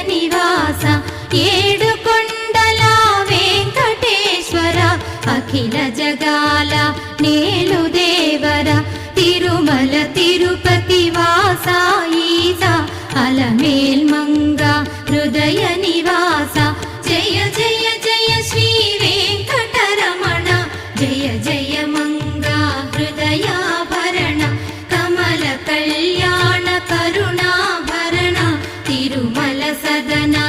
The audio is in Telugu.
నివాస ఏడుకొండల వెంకటేశ్వర అఖిల జగాల నేలు దేవర తిరుమల తిరుపతి వాస ఈస అలమేల్మంగ హృదయ నివాస జయ జయ జయ శ్రీ వెంకటరమణ జయ జయ మంగ హృదయాభరణ కమల కళ్యాణ కరుణాభరణ తిరుమల సదనా